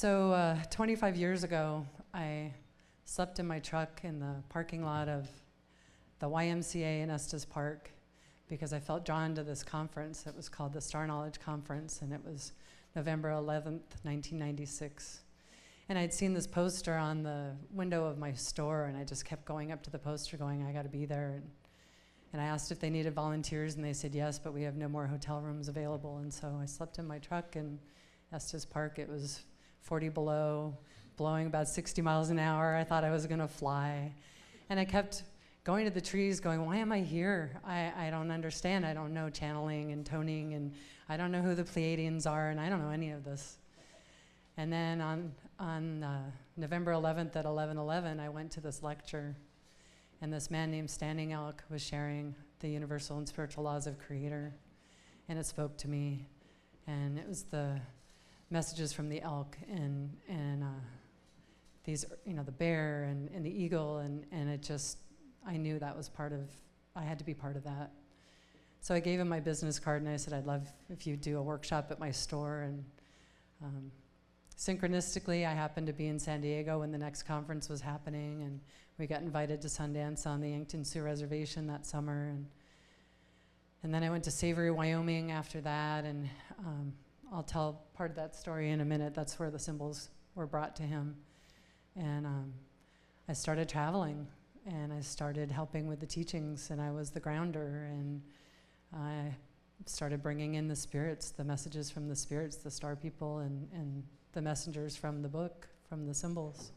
So 25 years ago, I slept in my truck in the parking lot of the YMCA in Estes Park because I felt drawn to this conference. It was called the Star Knowledge Conference, and it was November 11th, 1996. And I'd seen this poster on the window of my store, and I just kept going up to the poster going, I gotta be there. And I asked if they needed volunteers, and they said yes, but we have no more hotel rooms available. And so I slept in my truck in Estes Park. It was 40 below, blowing about 60 miles an hour. I thought I was gonna fly. And I kept going to the trees going, why am I here? I don't understand. I don't know channeling and toning, and I don't know who the Pleiadians are, and I don't know any of this. And then on November 11th at 11:11, I went to this lecture, and this man named Standing Elk was sharing the universal and spiritual laws of Creator, and it spoke to me. And it was the messages from the elk and these, the bear and the eagle, and it just, I knew that was I had to be part of that. So I gave him my business card, and I said, I'd love if you'd do a workshop at my store. And synchronistically, I happened to be in San Diego when the next conference was happening, and we got invited to Sundance on the Yankton Sioux Reservation that summer. And then I went to Savory, Wyoming after that, and I'll tell part of that story in a minute. That's where the symbols were brought to him. And I started traveling, and I started helping with the teachings, and I was the grounder, and I started bringing in the spirits, the messages from the spirits, the star people, and the messengers from the book, from the symbols.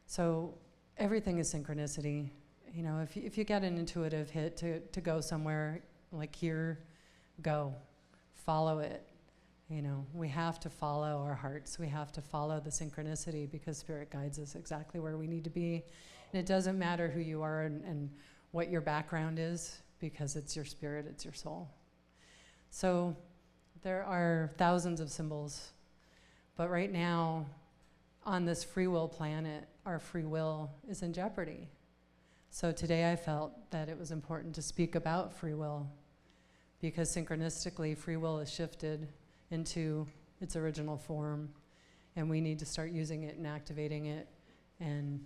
So everything is synchronicity. If you get an intuitive hit to go somewhere, like here, go, follow it. We have to follow our hearts. We have to follow the synchronicity because Spirit guides us exactly where we need to be. And it doesn't matter who you are and what your background is, because it's your spirit, it's your soul. So there are thousands of symbols, but right now on this free will planet, our free will is in jeopardy. So today I felt that it was important to speak about free will, because synchronistically free will is shifted into its original form, and we need to start using it and activating it and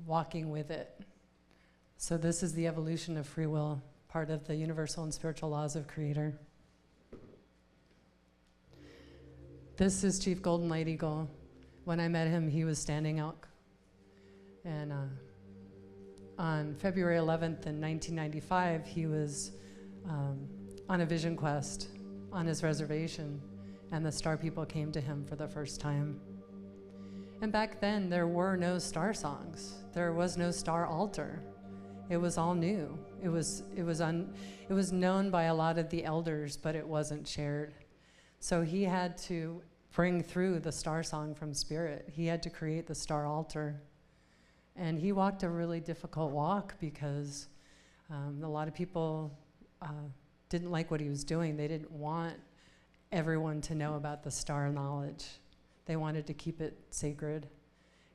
walking with it. So this is the evolution of free will, part of the universal and spiritual laws of Creator. This is Chief Golden Light Eagle. When I met him, he was Standing Elk. And on February 11th in 1995, he was on a vision quest on his reservation, and the star people came to him for the first time. And back then, there were no star songs. There was no star altar. It was all new. It was known by a lot of the elders, but it wasn't shared. So he had to bring through the star song from Spirit. He had to create the star altar. And he walked a really difficult walk because a lot of people didn't like what he was doing. They didn't want everyone to know about the star knowledge. They wanted to keep it sacred.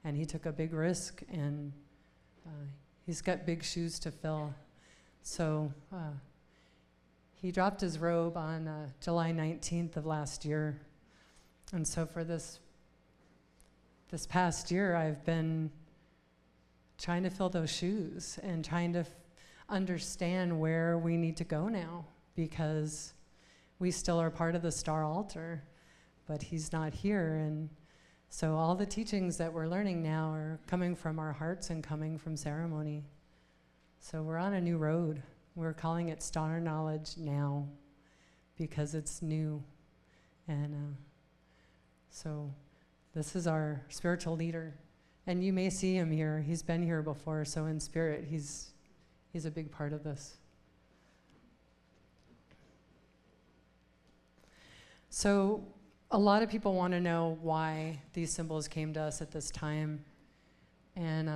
And he took a big risk, and he's got big shoes to fill. So he dropped his robe on July 19th of last year. And so for this past year, I've been trying to fill those shoes and trying to understand where we need to go now, because we still are part of the star altar, but he's not here. And so all the teachings that we're learning now are coming from our hearts and coming from ceremony. So we're on a new road. We're calling it Star Knowledge now because it's new. And so this is our spiritual leader. And you may see him here. He's been here before, so in spirit, he's a big part of this. So a lot of people want to know why these symbols came to us at this time. And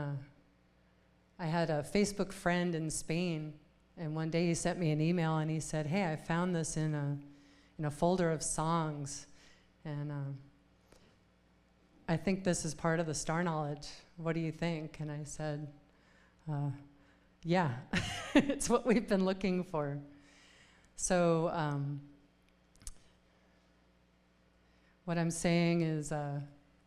I had a Facebook friend in Spain, and one day he sent me an email and he said, hey, I found this in a folder of songs, and I think this is part of the star knowledge. What do you think? And I said, yeah, it's what we've been looking for. So what I'm saying is the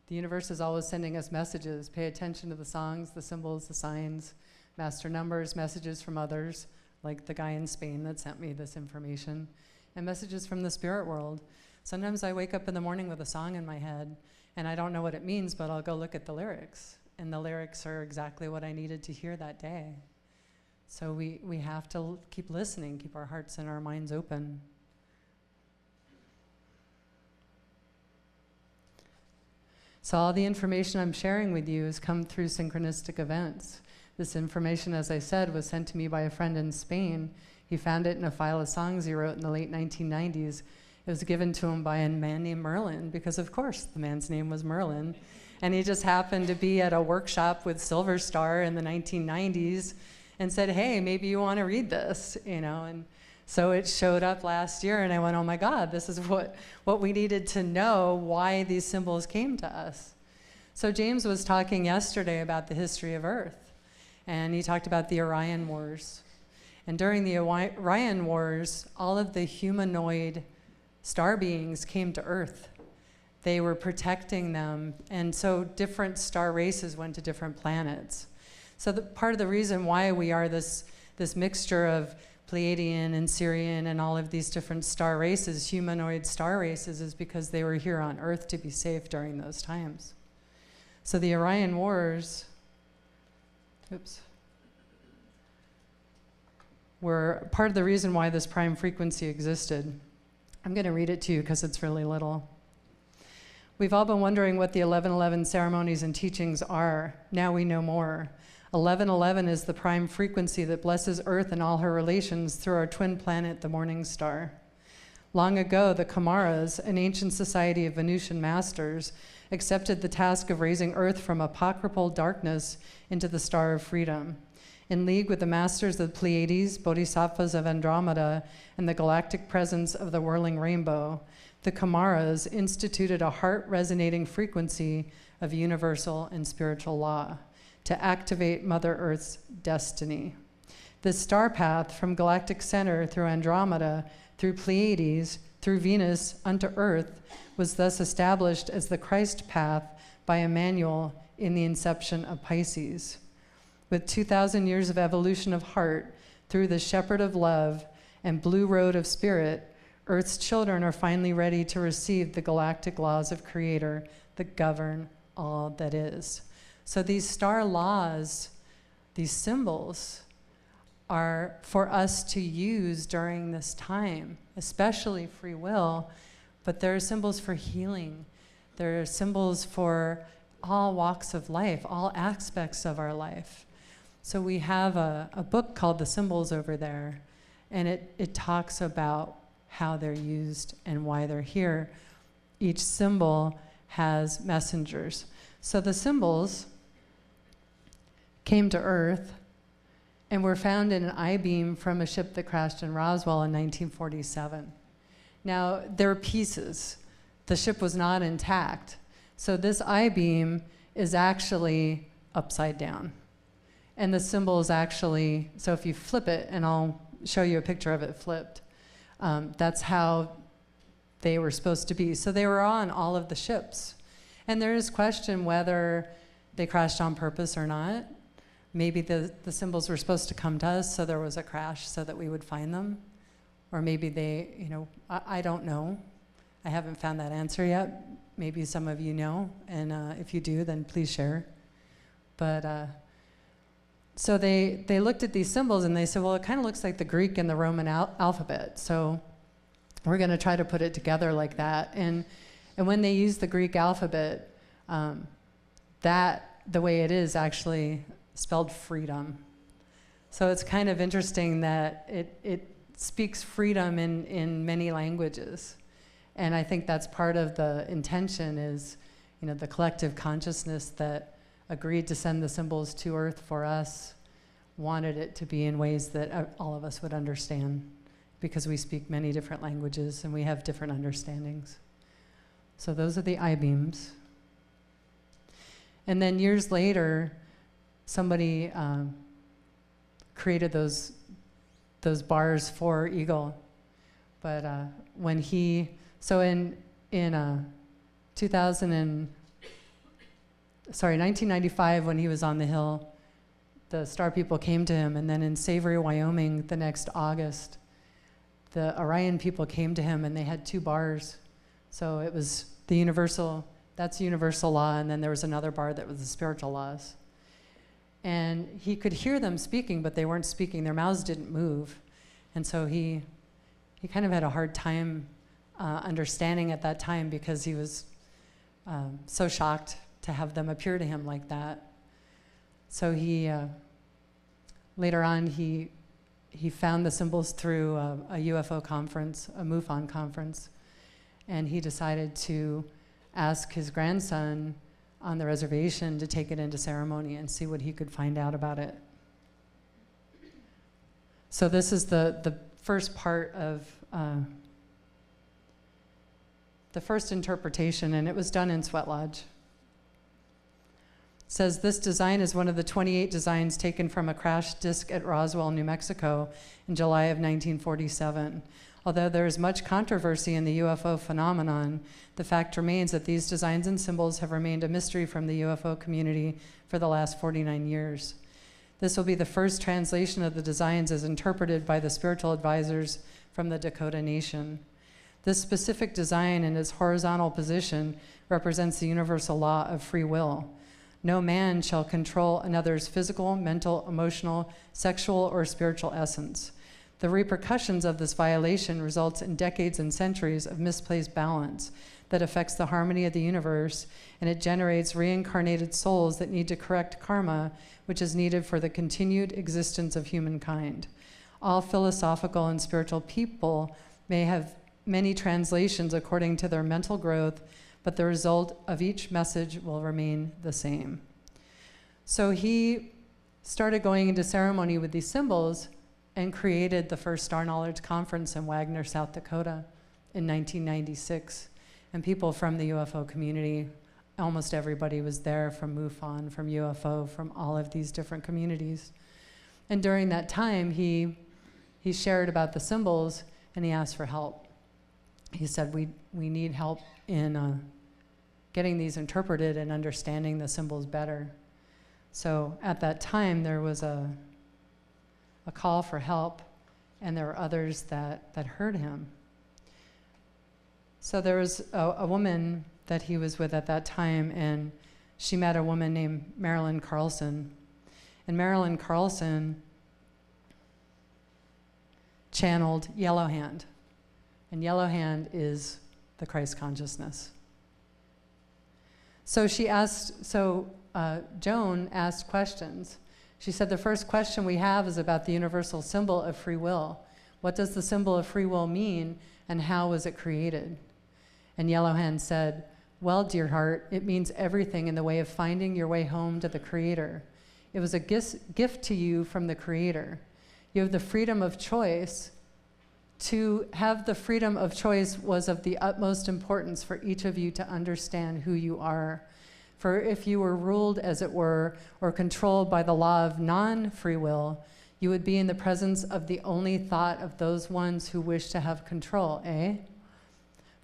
universe is always sending us messages. Pay attention to the songs, the symbols, the signs, master numbers, messages from others, like the guy in Spain that sent me this information, and messages from the spirit world. Sometimes I wake up in the morning with a song in my head, and I don't know what it means, but I'll go look at the lyrics. And the lyrics are exactly what I needed to hear that day. So we have to keep listening, keep our hearts and our minds open. So all the information I'm sharing with you has come through synchronistic events. This information, as I said, was sent to me by a friend in Spain. He found it in a file of songs he wrote in the late 1990s. It was given to him by a man named Merlin, because of course the man's name was Merlin. And he just happened to be at a workshop with Silver Star in the 1990s and said, hey, maybe you want to read this, you know? And so it showed up last year, and I went, oh my God, this is what we needed to know, why these symbols came to us. So James was talking yesterday about the history of Earth, and he talked about the Orion Wars. And during the Orion Wars, all of the humanoid star beings came to Earth. They were protecting them, and so different star races went to different planets. So part of the reason why we are this mixture of Pleiadian and Sirian and all of these different star races, humanoid star races, is because they were here on Earth to be safe during those times. So the Orion Wars, were part of the reason why this prime frequency existed. I'm going to read it to you because it's really little. We've all been wondering what the 1111 ceremonies and teachings are. Now we know more. 1111 is the prime frequency that blesses Earth and all her relations through our twin planet, the morning star. Long ago, the Kumaras, an ancient society of Venusian masters, accepted the task of raising Earth from apocryphal darkness into the star of freedom. In league with the masters of the Pleiades, Bodhisattvas of Andromeda, and the galactic presence of the whirling rainbow, the Kumaras instituted a heart-resonating frequency of universal and spiritual law to activate Mother Earth's destiny. This star path from galactic center through Andromeda, through Pleiades, through Venus unto Earth was thus established as the Christ path by Emmanuel in the inception of Pisces. With 2,000 years of evolution of heart through the shepherd of love and blue road of spirit, Earth's children are finally ready to receive the galactic laws of Creator that govern all that is. So these star laws, these symbols, are for us to use during this time, especially free will, but there are symbols for healing. There are symbols for all walks of life, all aspects of our life. So we have a book called The Symbols over there, and it talks about how they're used and why they're here. Each symbol has messengers. So the symbols came to Earth and were found in an I-beam from a ship that crashed in Roswell in 1947. Now, there are pieces. The ship was not intact. So this I-beam is actually upside down. And the symbol is actually, so if you flip it, and I'll show you a picture of it flipped, that's how they were supposed to be. So they were on all of the ships. And there is question whether they crashed on purpose or not. Maybe the symbols were supposed to come to us, so there was a crash so that we would find them. Or maybe they, you know, I don't know. I haven't found that answer yet. Maybe some of you know, and if you do, then please share. But so they looked at these symbols and they said, well, it kind of looks like the Greek and the Roman alphabet. So we're going to try to put it together like that. And when they use the Greek alphabet, that, the way it is, actually spelled freedom. So it's kind of interesting that it speaks freedom in many languages. And I think that's part of the intention is, you know, the collective consciousness that agreed to send the symbols to Earth for us, wanted it to be in ways that all of us would understand, because we speak many different languages and we have different understandings. So those are the I-beams. And then years later, somebody created those bars for Eagle. But when he, so in 1995, when he was on the Hill, the Star people came to him, and then in Savory, Wyoming, the next August, the Orion people came to him, and they had 2 bars. So it was the universal, that's universal law, and then there was another bar that was the spiritual laws. And he could hear them speaking, but they weren't speaking. Their mouths didn't move. And so he kind of had a hard time understanding at that time, because he was so shocked to have them appear to him like that. So he, later on, he found the symbols through a UFO conference, a MUFON conference, and he decided to ask his grandson on the reservation to take it into ceremony and see what he could find out about it. So this is the first part of the first interpretation, and it was done in Sweat Lodge. It says, this design is one of the 28 designs taken from a crash disk at Roswell, New Mexico in July of 1947. Although there is much controversy in the UFO phenomenon, the fact remains that these designs and symbols have remained a mystery from the UFO community for the last 49 years. This will be the first translation of the designs as interpreted by the spiritual advisors from the Dakota Nation. This specific design in its horizontal position represents the universal law of free will. No man shall control another's physical, mental, emotional, sexual, or spiritual essence. The repercussions of this violation results in decades and centuries of misplaced balance that affects the harmony of the universe, and it generates reincarnated souls that need to correct karma, which is needed for the continued existence of humankind. All philosophical and spiritual people may have many translations according to their mental growth, but the result of each message will remain the same. So he started going into ceremony with these symbols and created the first Star Knowledge Conference in Wagner, South Dakota in 1996. And people from the UFO community, almost everybody was there, from MUFON, from UFO, from all of these different communities. And during that time, he shared about the symbols, and he asked for help. He said, we need help in getting these interpreted and understanding the symbols better. So at that time, there was a call for help, and there were others that heard him. So there was a woman that he was with at that time, and she met a woman named Marilyn Carlson. And Marilyn Carlson channeled Yellow Hand. And Yellow Hand is the Christ consciousness. So Joan asked questions. She said, the first question we have is about the universal symbol of free will. What does the symbol of free will mean, and how was it created? And Yellow Hand said, well, dear heart, it means everything in the way of finding your way home to the Creator. It was a gift to you from the Creator. You have the freedom of choice. To have the freedom of choice was of the utmost importance for each of you to understand who you are. For if you were ruled, as it were, or controlled by the law of non-free will, you would be in the presence of the only thought of those ones who wish to have control, eh?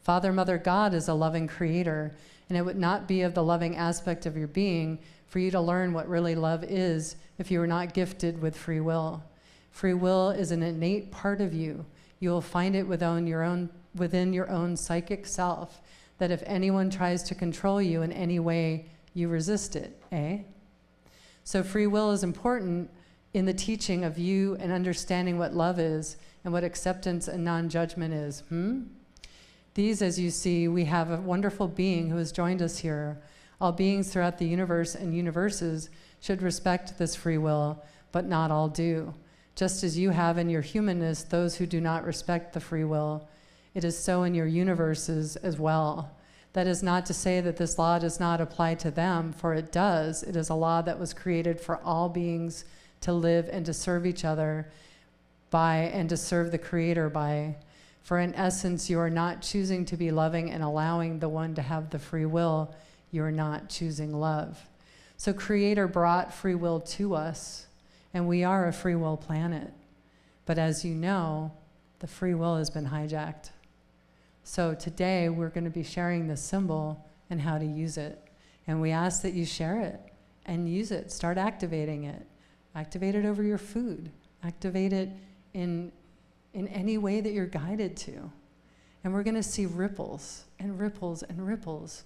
Father, Mother, God is a loving creator, and it would not be of the loving aspect of your being for you to learn what really love is if you were not gifted with free will. Free will is an innate part of you. You will find it within your own psychic self, that if anyone tries to control you in any way, you resist it, eh? So free will is important in the teaching of you and understanding what love is and what acceptance and non-judgment is, These, as you see, we have a wonderful being who has joined us here. All beings throughout the universe and universes should respect this free will, but not all do. Just as you have in your humanness those who do not respect the free will, it is so in your universes as well. That is not to say that this law does not apply to them, for it does. It is a law that was created for all beings to live and to serve each other by, and to serve the Creator by. For in essence, you are not choosing to be loving and allowing the one to have the free will. You are not choosing love. So Creator brought free will to us, and we are a free will planet. But as you know, the free will has been hijacked. So today we're going to be sharing this symbol and how to use it. And we ask that you share it and use it. Start activating it. Activate it over your food. Activate it in any way that you're guided to. And we're going to see ripples and ripples and ripples.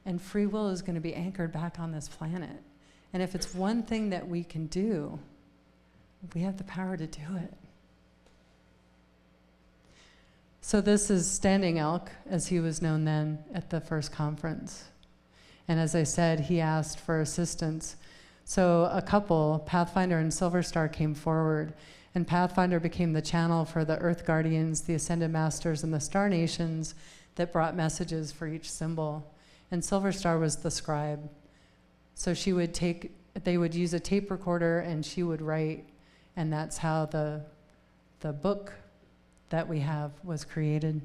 And free will is going to be anchored back on this planet. And if it's one thing that we can do, we have the power to do it. So this is Standing Elk, as he was known then at the first conference. And as I said, he asked for assistance. So a couple, Pathfinder and Silver Star, came forward, and Pathfinder became the channel for the Earth Guardians, the Ascended Masters, and the Star Nations that brought messages for each symbol. And Silver Star was the scribe. So they would use a tape recorder and she would write, and that's how the book that we have was created.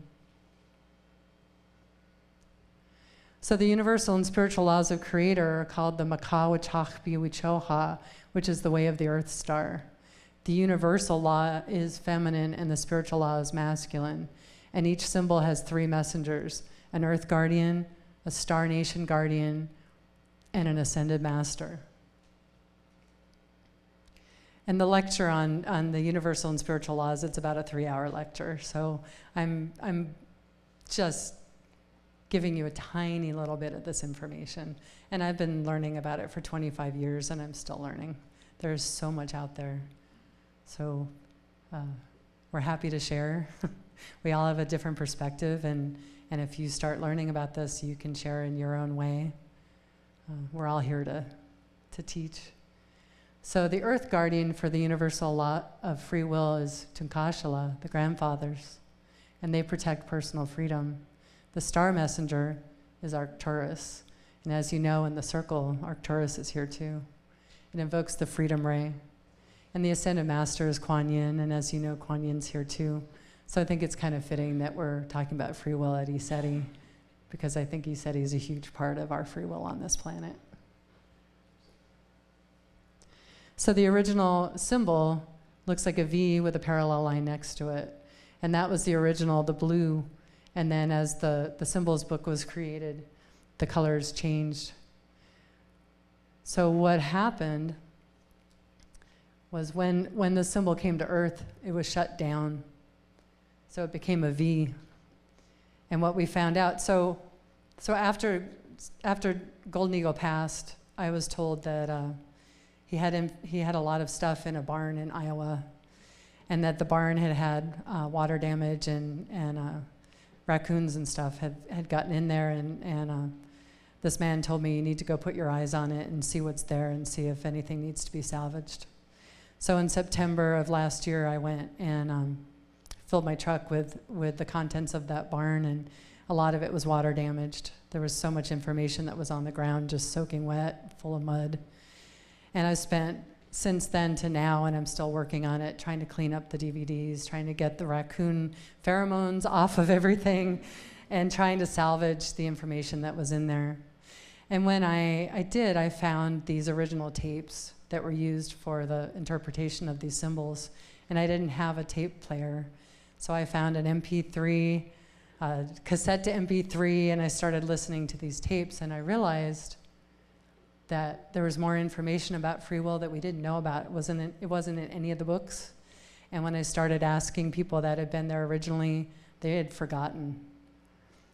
So the universal and spiritual laws of Creator are called the Makawachach Biwichoha, which is the way of the EarthStar. The universal law is feminine and the spiritual law is masculine. And each symbol has 3 messengers: an Earth Guardian, a Star Nation Guardian, and an Ascended Master. And the lecture on the universal and spiritual laws, it's about a 3-hour lecture. So I'm just giving you a tiny little bit of this information. And I've been learning about it for 25 years, and I'm still learning. There's so much out there. So we're happy to share. We all have a different perspective, and if you start learning about this, you can share in your own way. We're all here to teach. So the Earth Guardian for the universal law of free will is Tunkashala, the grandfathers, and they protect personal freedom. The Star Messenger is Arcturus, and as you know, in the circle, Arcturus is here too. It invokes the Freedom Ray. And the Ascended Master is Kuan Yin, and as you know, Kuan Yin's here too. So I think it's kind of fitting that we're talking about free will at ECETI, because I think ECETI is a huge part of our free will on this planet. So the original symbol looks like a V with a parallel line next to it. And that was the original, the blue. And then as the symbols book was created, the colors changed. So what happened was when the symbol came to Earth, it was shut down. So it became a V. And what we found out, so after Golden Eagle passed, I was told that he had a lot of stuff in a barn in Iowa, and that the barn had water damage, and raccoons and stuff had gotten in there, and this man told me, you need to go put your eyes on it and see what's there and see if anything needs to be salvaged. So in September of last year, I went and filled my truck with the contents of that barn, and a lot of it was water damaged. There was so much information that was on the ground, just soaking wet, full of mud. And I've spent since then to now, and I'm still working on it, trying to clean up the DVDs, trying to get the raccoon pheromones off of everything, and trying to salvage the information that was in there. And when I did, I found these original tapes that were used for the interpretation of these symbols, and I didn't have a tape player. So I found an MP3, cassette to MP3, and I started listening to these tapes, and I realized that there was more information about free will that we didn't know about. It wasn't in any of the books. And when I started asking people that had been there originally, they had forgotten.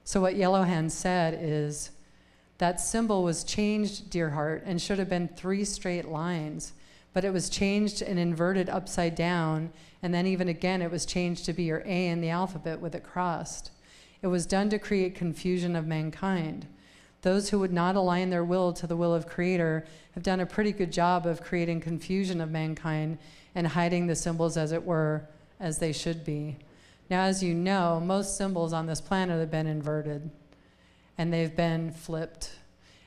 So what Yellow Hand said is, that symbol was changed, dear heart, and should have been 3 straight lines, but it was changed and inverted upside down, and then even again it was changed to be your A in the alphabet with it crossed. It was done to create confusion of mankind. Those who would not align their will to the will of Creator have done a pretty good job of creating confusion of mankind and hiding the symbols, as it were, as they should be. Now, as you know, most symbols on this planet have been inverted, and they've been flipped,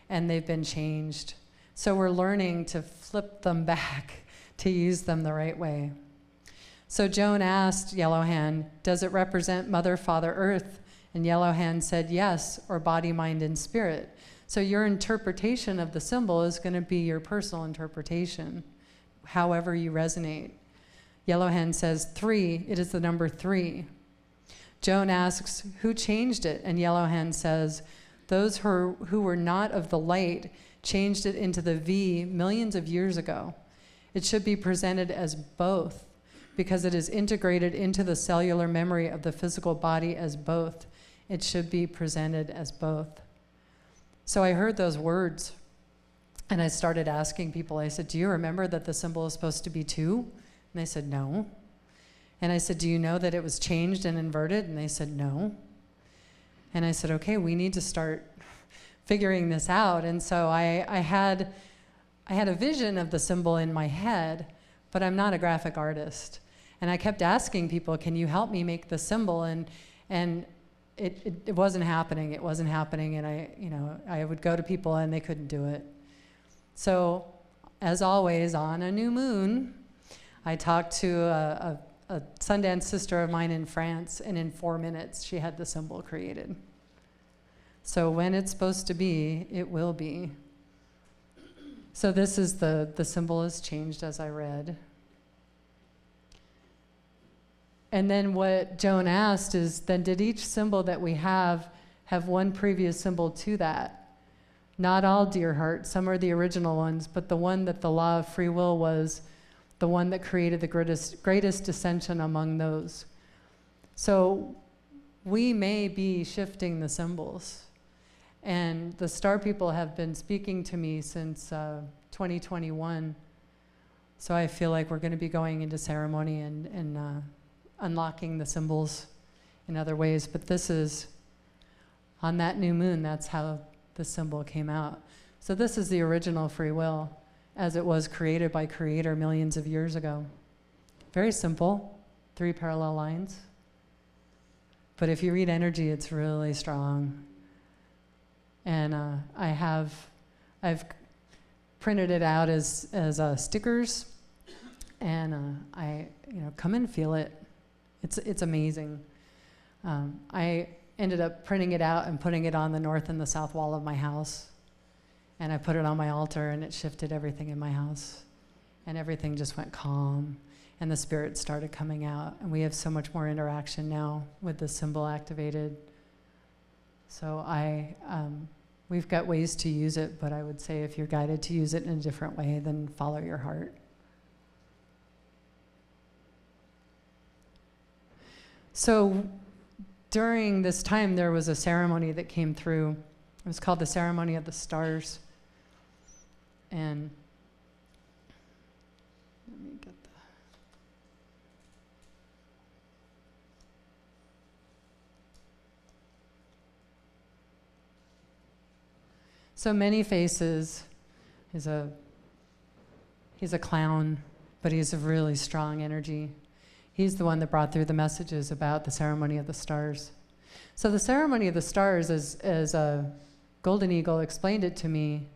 and they've been changed. So we're learning to flip them back, to use them the right way. So Joan asked Yellow Hand, does it represent Mother, Father, Earth? And Yellow Hand said yes, or body, mind, and spirit. So your interpretation of the symbol is going to be your personal interpretation, however you resonate. Yellow Hand says 3, it is the number 3. Joan asks, who changed it? And Yellow Hand says, Those who were not of the light changed it into the V millions of years ago. It should be presented as both, because it is integrated into the cellular memory of the physical body as both. It should be presented as both. So I heard those words, and I started asking people. I said, do you remember that the symbol is supposed to be 2? And they said, no. And I said, do you know that it was changed and inverted? And they said, no. And I said, okay, we need to start figuring this out. And so I had a vision of the symbol in my head, but I'm not a graphic artist. And I kept asking people, can you help me make the symbol? And it wasn't happening. It wasn't happening. And I would go to people and they couldn't do it. So as always, on a new moon, I talked to a Sundance sister of mine in France, and in 4 minutes, she had the symbol created. So when it's supposed to be, it will be. So this is the symbol has changed as I read. And then what Joan asked is, then did each symbol that we have one previous symbol to that? Not all, dear heart. Some are the original ones, but the one that the law of free will was the one that created the greatest dissension among those. So we may be shifting the symbols. And the star people have been speaking to me since 2021. So I feel like we're going to be going into ceremony and unlocking the symbols in other ways. But this is, on that new moon, that's how the symbol came out. So this is the original free will, as it was created by Creator millions of years ago. Very simple, 3 parallel lines. But if you read energy, it's really strong. And I've printed it out as stickers, and come and feel it. It's amazing. I ended up printing it out and putting it on the north and the south wall of my house. And I put it on my altar, and it shifted everything in my house. And everything just went calm, and the spirit started coming out. And we have so much more interaction now with the symbol activated. So we've got ways to use it, but I would say if you're guided to use it in a different way, then follow your heart. So during this time, there was a ceremony that came through. It was called the Ceremony of the Stars. And let me get the... So Many Faces is he's a clown, but he's a really strong energy. He's the one that brought through the messages about the Ceremony of the Stars. So the Ceremony of the Stars, as Golden Eagle explained it to me,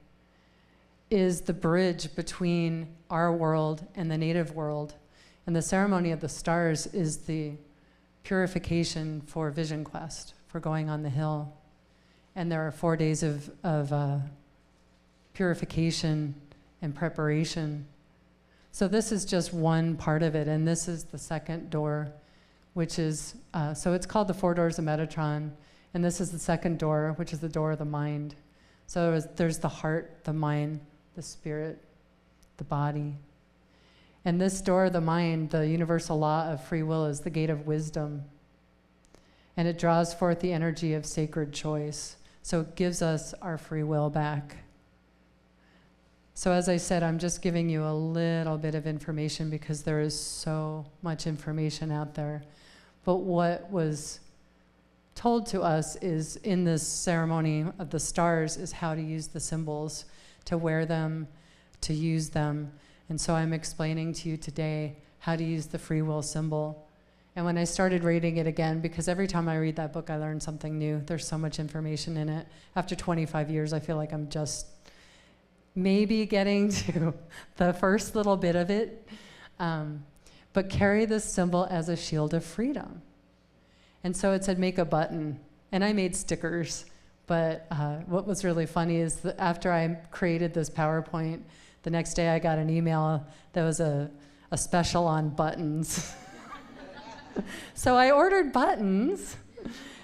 is the bridge between our world and the native world. And the Ceremony of the Stars is the purification for Vision Quest, for going on the hill. And there are 4 days of purification and preparation. So this is just one part of it, and this is the second door, which is, so it's called the 4 Doors of Metatron, and this is the second door, which is the door of the mind. So there's the heart, the mind, the spirit, the body. And this door of the mind, the universal law of free will, is the gate of wisdom. And it draws forth the energy of sacred choice. So it gives us our free will back. So as I said, I'm just giving you a little bit of information because there is so much information out there. But what was told to us is in this ceremony of the stars is how to use the symbols, to wear them, to use them. And so I'm explaining to you today how to use the free will symbol. And when I started reading it again, because every time I read that book, I learn something new. There's so much information in it. After 25 years, I feel like I'm just maybe getting to the first little bit of it. But carry this symbol as a shield of freedom. And so it said, make a button. And I made stickers. But what was really funny is that after I created this PowerPoint, the next day I got an email that was a special on buttons. So I ordered buttons,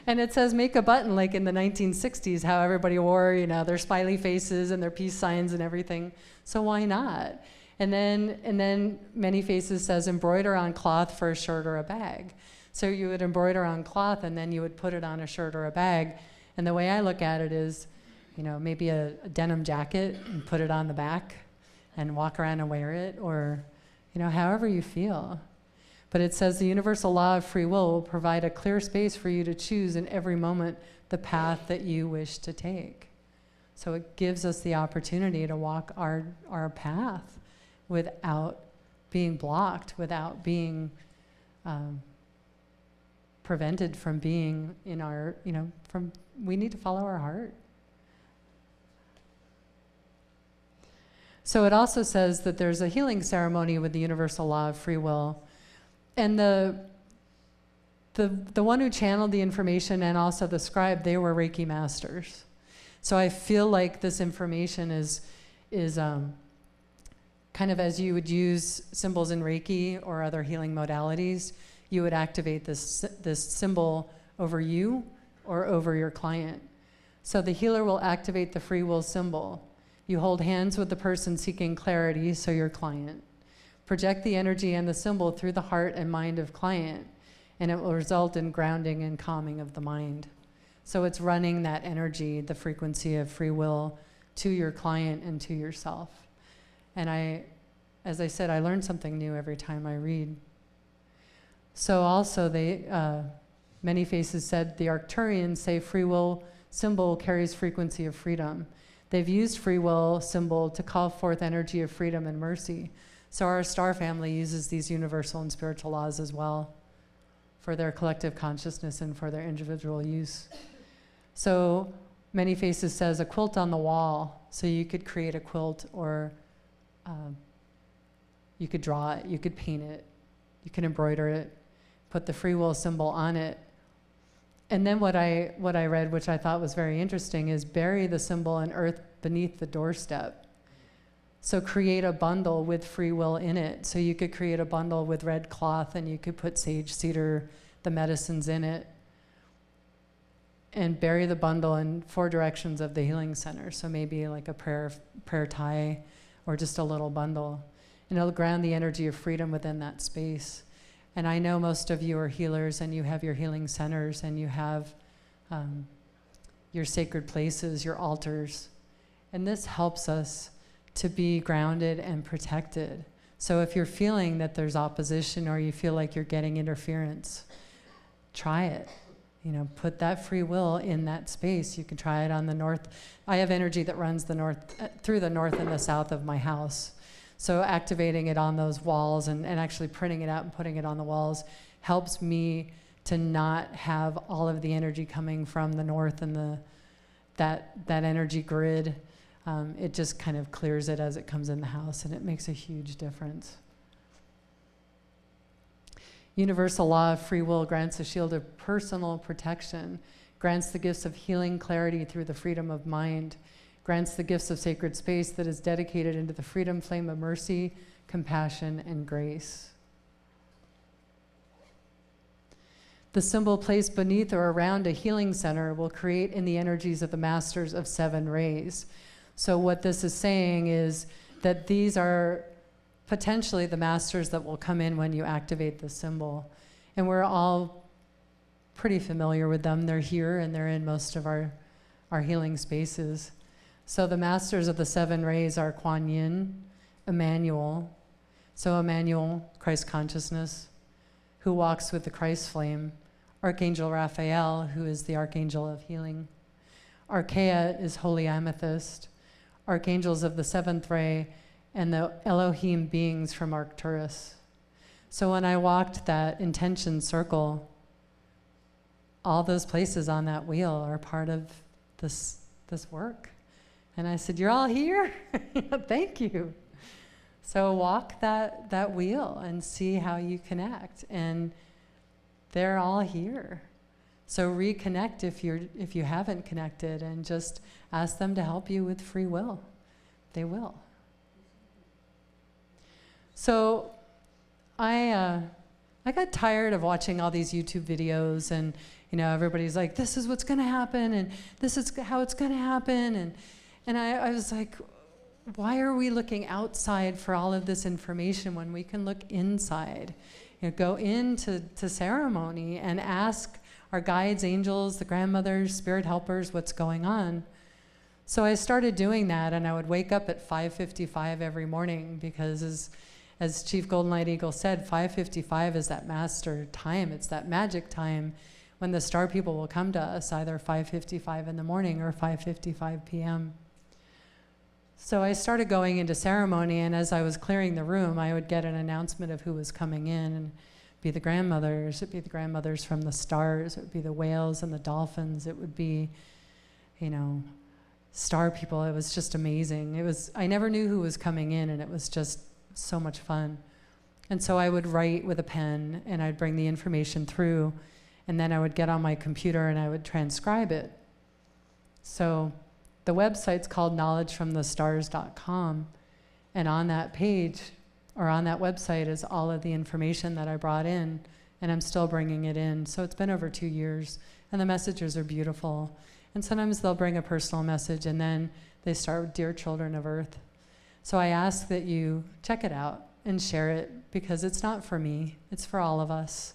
And it says make a button like in the 1960s, how everybody wore, their smiley faces and their peace signs and everything. So why not? And then Many Faces says embroider on cloth for a shirt or a bag. So you would embroider on cloth and then you would put it on a shirt or a bag. And the way I look at it is, maybe a denim jacket and put it on the back and walk around and wear it, or, however you feel. But it says the universal law of free will provide a clear space for you to choose in every moment the path that you wish to take. So it gives us the opportunity to walk our path without being blocked, without being prevented from being in our, we need to follow our heart. So it also says that there's a healing ceremony with the universal law of free will. And the one who channeled the information and also the scribe, they were Reiki masters. So I feel like this information is kind of as you would use symbols in Reiki or other healing modalities, you would activate this symbol over you or over your client. So the healer will activate the free will symbol. You hold hands with the person seeking clarity, so your client. Project the energy and the symbol through the heart and mind of client, and it will result in grounding and calming of the mind. So it's running that energy, the frequency of free will, to your client and to yourself. And as I said, I learn something new every time I read. So also Many Faces said the Arcturians say free will symbol carries frequency of freedom. They've used free will symbol to call forth energy of freedom and mercy. So our Star family uses these universal and spiritual laws as well for their collective consciousness and for their individual use. So Many Faces says a quilt on the wall. So you could create a quilt, or you could draw it, you could paint it, you can embroider it, put the free will symbol on it. And then what I read, which I thought was very interesting, is bury the symbol in earth beneath the doorstep. So create a bundle with free will in it. So you could create a bundle with red cloth and you could put sage, cedar, the medicines in it, and bury the bundle in 4 directions of the healing center. So maybe like a prayer tie or just a little bundle. And it'll ground the energy of freedom within that space. And I know most of you are healers and you have your healing centers and you have your sacred places, your altars. And this helps us to be grounded and protected. So if you're feeling that there's opposition or you feel like you're getting interference, try it. Put that free will in that space. You can try it on the north. I have energy that runs through the north and the south of my house. So activating it on those walls and actually printing it out and putting it on the walls helps me to not have all of the energy coming from the north and that energy grid. It just kind of clears it as it comes in the house, and it makes a huge difference. Universal law of free will grants a shield of personal protection, grants the gifts of healing clarity through the freedom of mind, grants the gifts of sacred space that is dedicated into the freedom flame of mercy, compassion, and grace. The symbol placed beneath or around a healing center will create in the energies of the masters of 7 rays. So what this is saying is that these are potentially the masters that will come in when you activate the symbol. And we're all pretty familiar with them. They're here and they're in most of our healing spaces. So the masters of the 7 rays are Kuan Yin, Emmanuel. So Emmanuel, Christ consciousness, who walks with the Christ flame. Archangel Raphael, who is the archangel of healing. Archaea is holy amethyst. Archangels of the 7th ray, and the Elohim beings from Arcturus. So when I walked that intention circle, all those places on that wheel are part of this work. And I said, you're all here? Thank you. So walk that wheel and see how you connect. And they're all here. So reconnect if you haven't connected, and just ask them to help you with free will. They will. So I got tired of watching all these YouTube videos and You know, everybody's like, this is what's going to happen, and this is how it's going to happen. And I was like, why are we looking outside for all of this information when we can look inside? You know, go into ceremony and ask our guides, angels, the grandmothers, spirit helpers, what's going on. So I started doing that, and I would wake up at 5:55 every morning, because as Chief Golden Light Eagle said, 5:55 is that master time. It's that magic time when the star people will come to us, either 5:55 in the morning or 5:55 p.m. So I started going into ceremony, and as I was clearing the room, I would get an announcement of who was coming in, and it'd be the grandmothers. It'd be the grandmothers from the stars. It would be the whales and the dolphins. It would be, you know, star people. It was just amazing. I never knew who was coming in, and it was just so much fun. And so I would write with a pen, and I'd bring the information through, and then I would get on my computer and I would transcribe it. So the website's called knowledgefromthestars.com, and on that page, or on that website, is all of the information that I brought in, and I'm still bringing it in. So it's been over 2 years, and the messages are beautiful. And sometimes they'll bring a personal message, and then they start with Dear Children of Earth. So I ask that you check it out and share it, because it's not for me, it's for all of us.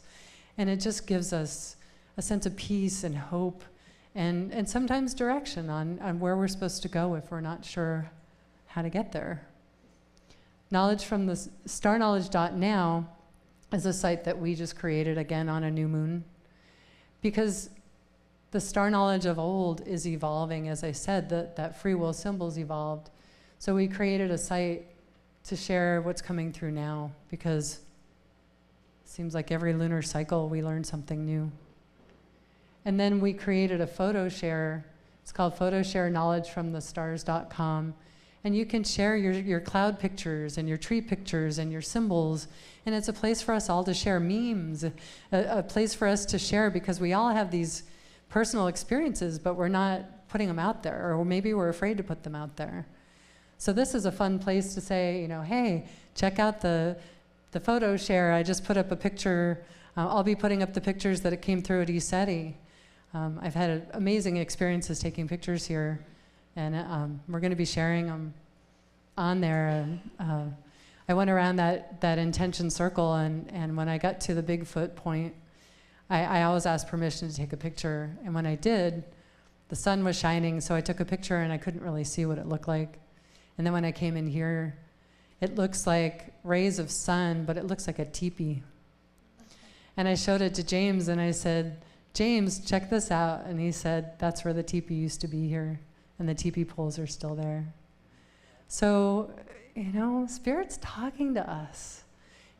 And it just gives us a sense of peace and hope, and sometimes direction on where we're supposed to go if we're not sure how to get there. Knowledge from the starknowledge.now is a site that we just created again on a new moon, because the star knowledge of old is evolving. As I said, that free will symbol's evolved. So we created a site to share what's coming through now, because it seems like every lunar cycle we learn something new. And then we created a photo share. It's called Photo Share knowledgefromthestars.com. And you can share your cloud pictures and your tree pictures and your symbols. And it's a place for us all to share memes, a place for us to share, because we all have these personal experiences, but we're not putting them out there, or maybe we're afraid to put them out there. So this is a fun place to say, you know, hey, check out the photo share. I just put up a picture. I'll be putting up the pictures that it came through at ECETI. I've had amazing experiences taking pictures here, and we're going to be sharing them on there. I went around that intention circle, and when I got to the Bigfoot point, I always asked permission to take a picture, and when I did, the sun was shining, so I took a picture and I couldn't really see what it looked like. And then when I came in here, it looks like rays of sun, but it looks like a teepee. And I showed it to James, and I said, James, check this out. And he said, that's where the teepee used to be here, and the teepee poles are still there. So, you know, Spirit's talking to us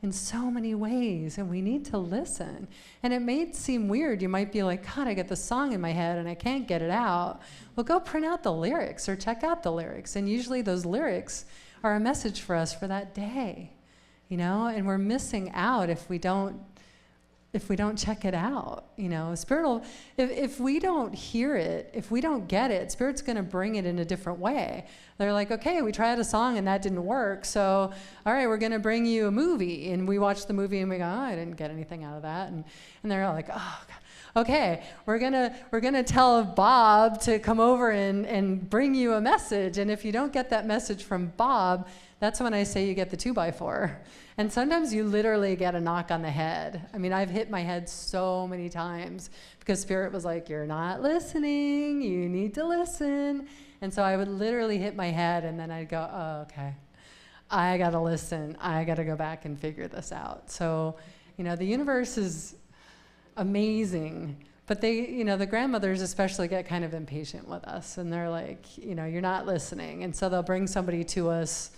in so many ways, and we need to listen. And it may seem weird. You might be like, God, I get the song in my head and I can't get it out. Well, go print out the lyrics or check out the lyrics. And usually those lyrics are a message for us for that day, you know, and we're missing out if we don't check it out, you know. Spirit will, if we don't hear it, if we don't get it, Spirit's gonna bring it in a different way. They're like, okay, we tried a song and that didn't work, so all right, we're gonna bring you a movie. And we watch the movie and we go, oh, I didn't get anything out of that. And they're like, oh, God. Okay, we're gonna tell Bob to come over and bring you a message. And if you don't get that message from Bob, that's when I say you get the 2x4. And sometimes you literally get a knock on the head. I mean, I've hit my head so many times because Spirit was like, you're not listening, you need to listen. And so I would literally hit my head, and then I'd go, oh, okay, I gotta listen. I gotta go back and figure this out. So, you know, the universe is amazing, but they, you know, the grandmothers especially get kind of impatient with us, and they're like, you know, you're not listening. And so they'll bring somebody to us,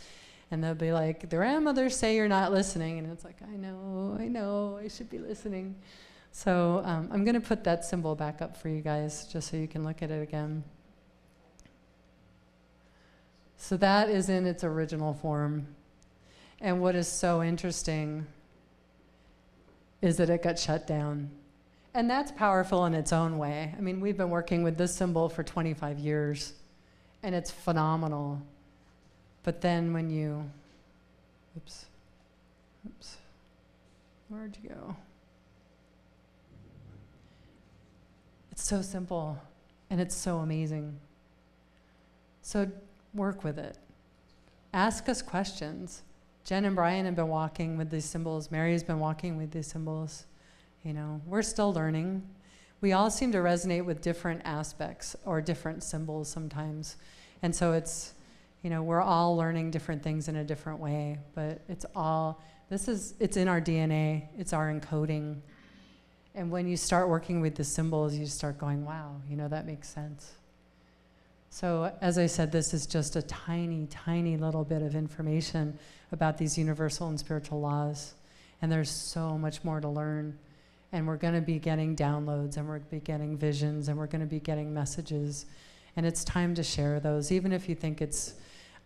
and they'll be like, the grandmothers say you're not listening. And it's like, I know, I should be listening. So I'm gonna put that symbol back up for you guys, just so you can look at it again. So that is in its original form. And what is so interesting is that it got shut down. And that's powerful in its own way. I mean, we've been working with this symbol for 25 years, and it's phenomenal. But then when you, oops, where'd you go? It's so simple, and it's so amazing. So work with it. Ask us questions. Jen and Brian have been walking with these symbols. Mary's been walking with these symbols. You know, we're still learning. We all seem to resonate with different aspects or different symbols sometimes. And so it's, you know, we're all learning different things in a different way, but it's in our DNA, it's our encoding. And when you start working with the symbols, you start going, wow, you know, that makes sense. So as I said, this is just a tiny, tiny little bit of information about these universal and spiritual laws. And there's so much more to learn. And we're going to be getting downloads, and we're going to be getting visions, and we're going to be getting messages. And it's time to share those. Even if you think it's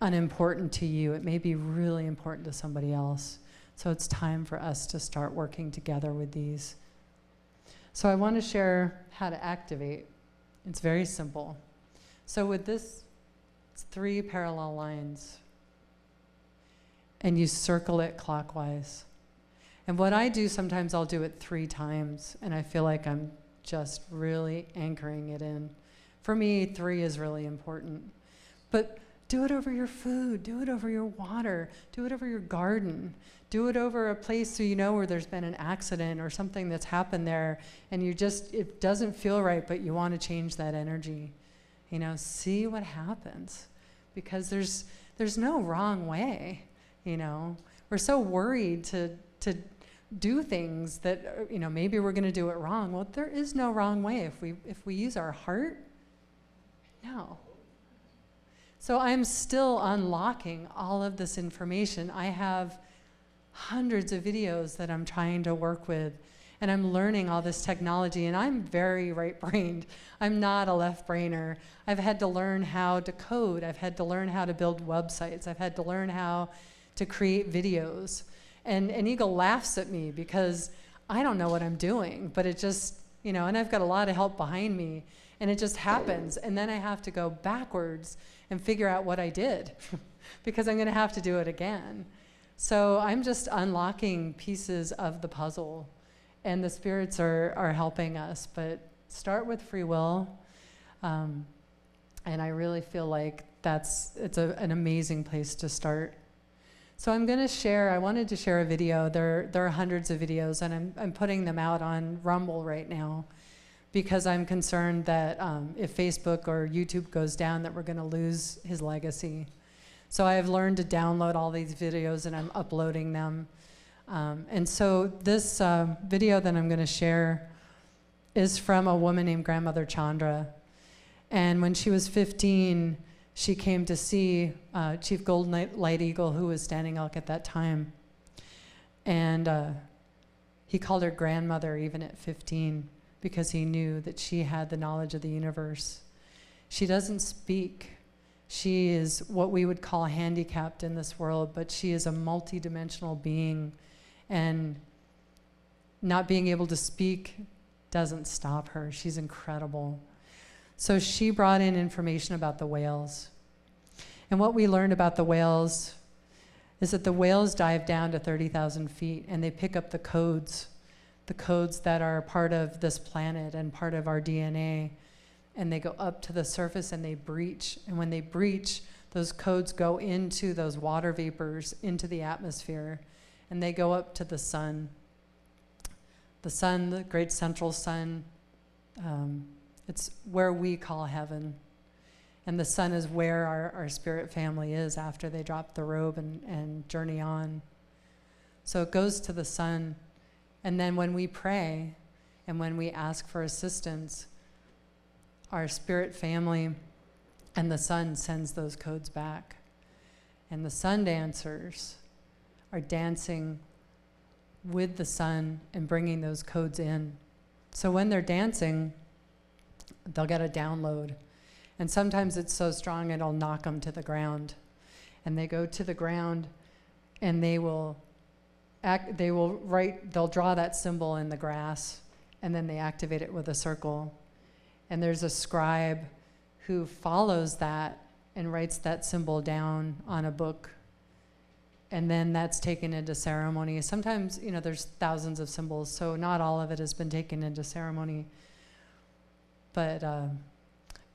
unimportant to you, it may be really important to somebody else. So it's time for us to start working together with these. So I want to share how to activate. It's very simple. So with this, it's 3 parallel lines. And you circle it clockwise. And what I do, sometimes I'll do it 3 times, and I feel like I'm just really anchoring it in. For me, 3 is really important. But do it over your food, do it over your water, do it over your garden, do it over a place so you know where there's been an accident or something that's happened there, and it doesn't feel right, but you want to change that energy. You know, see what happens. Because there's no wrong way, you know. We're so worried to do things that, you know, maybe we're going to do it wrong. Well, there is no wrong way if we use our heart. No. So I'm still unlocking all of this information. I have hundreds of videos that I'm trying to work with, and I'm learning all this technology, and I'm very right-brained. I'm not a left-brainer. I've had to learn how to code. I've had to learn how to build websites. I've had to learn how to create videos. And Eagle laughs at me because I don't know what I'm doing, but it just, you know, and I've got a lot of help behind me, and it just happens. And then I have to go backwards and figure out what I did because I'm going to have to do it again. So I'm just unlocking pieces of the puzzle, and the spirits are helping us. But start with free will, and I really feel like it's an amazing place to start. So I wanted to share a video. There are hundreds of videos, and I'm putting them out on Rumble right now because I'm concerned that if Facebook or YouTube goes down, that we're going to lose his legacy. So I have learned to download all these videos, and I'm uploading them. And so this video that I'm going to share is from a woman named Grandmother Chandra. And when she was 15, she came to see Chief Golden Light Eagle, who was standing elk at that time. And he called her grandmother even at 15 because he knew that she had the knowledge of the universe. She doesn't speak. She is what we would call handicapped in this world, but she is a multidimensional being. And not being able to speak doesn't stop her. She's incredible. So she brought in information about the whales. And what we learned about the whales is that the whales dive down to 30,000 feet, and they pick up the codes that are part of this planet and part of our DNA. And they go up to the surface and they breach. And when they breach, those codes go into those water vapors, into the atmosphere, and they go up to the sun. The sun, the great central sun, it's where we call heaven. And the sun is where our spirit family is after they drop the robe and journey on. So it goes to the sun. And then when we pray and when we ask for assistance, our spirit family and the sun sends those codes back. And the sun dancers are dancing with the sun and bringing those codes in. So when they're dancing, they'll get a download. And sometimes it's so strong it'll knock them to the ground. And they go to the ground and they'll draw that symbol in the grass, and then they activate it with a circle. And there's a scribe who follows that and writes that symbol down on a book. And then that's taken into ceremony. Sometimes, there's thousands of symbols, so not all of it has been taken into ceremony. But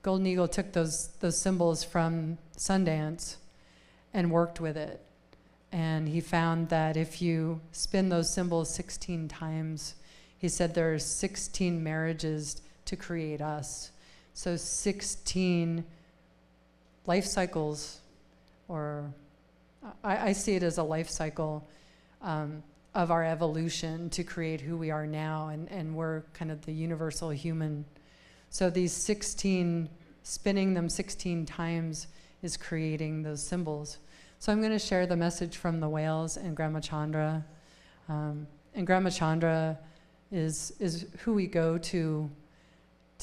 Golden Eagle took those symbols from Sundance and worked with it. And he found that if you spin those symbols 16 times, he said there are 16 marriages to create us. So 16 life cycles, or I see it as a life cycle of our evolution to create who we are now, and we're kind of the universal human. So these 16, spinning them 16 times is creating those symbols. So I'm going to share the message from the whales and Grandma Chandra. And Grandma Chandra is who we go to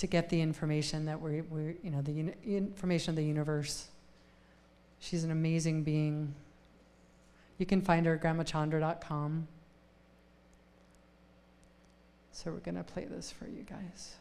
get the information that we the information of the universe. She's an amazing being. You can find her at grandmachandra.com. So we're going to play this for you guys.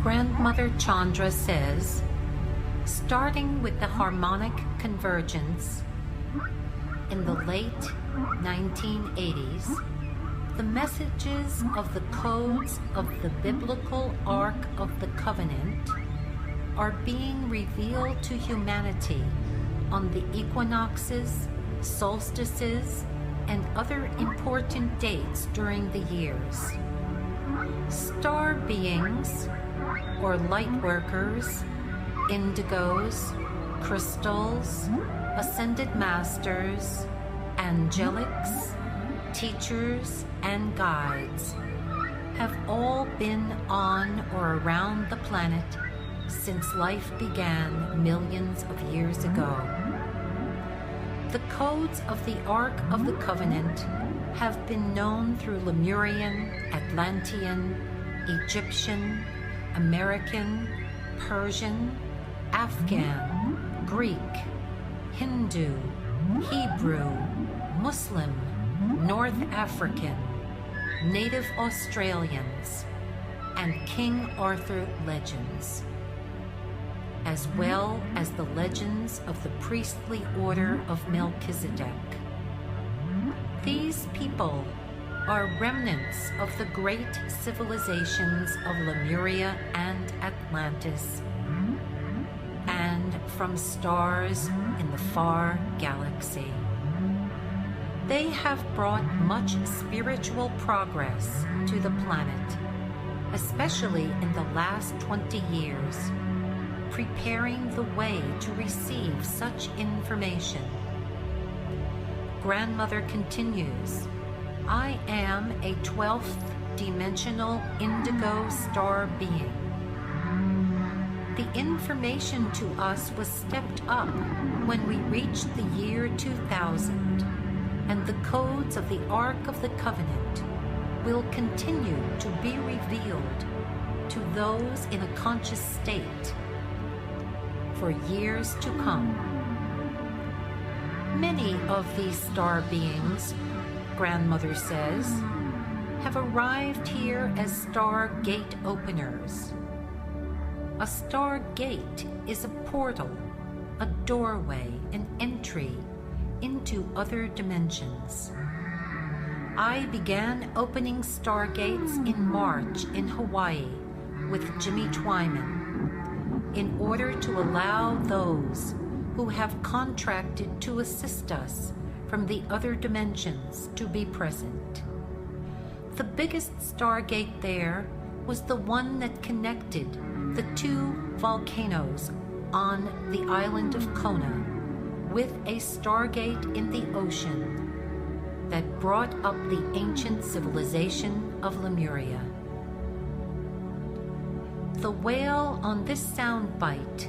Grandmother Chandra says, starting with the harmonic convergence in the late 1980s, the messages of the codes of the biblical Ark of the Covenant are being revealed to humanity on the equinoxes, solstices, and other important dates during the years. Star beings, or light workers, indigos, crystals, ascended masters, angelics, teachers, and guides have all been on or around the planet since life began millions of years ago. The codes of the Ark of the Covenant have been known through Lemurian, Atlantean, Egyptian, American, Persian, Afghan, Greek, Hindu, Hebrew, Muslim, North African, Native Australians, and King Arthur legends, as well as the legends of the priestly order of Melchizedek. These people are remnants of the great civilizations of Lemuria and Atlantis, and from stars in the far galaxy. They have brought much spiritual progress to the planet, especially in the last 20 years, preparing the way to receive such information. Grandmother continues, I am a 12th dimensional indigo star being. The information to us was stepped up when we reached the year 2000, and the codes of the Ark of the Covenant will continue to be revealed to those in a conscious state for years to come. Many of these star beings, Grandmother says, have arrived here as star gate openers. A star gate is a portal, a doorway, an entry into other dimensions. I began opening stargates in March in Hawaii with Jimmy Twyman in order to allow those who have contracted to assist us from the other dimensions to be present. The biggest stargate there was the one that connected the two volcanoes on the island of Kona with a stargate in the ocean that brought up the ancient civilization of Lemuria. The whale on this soundbite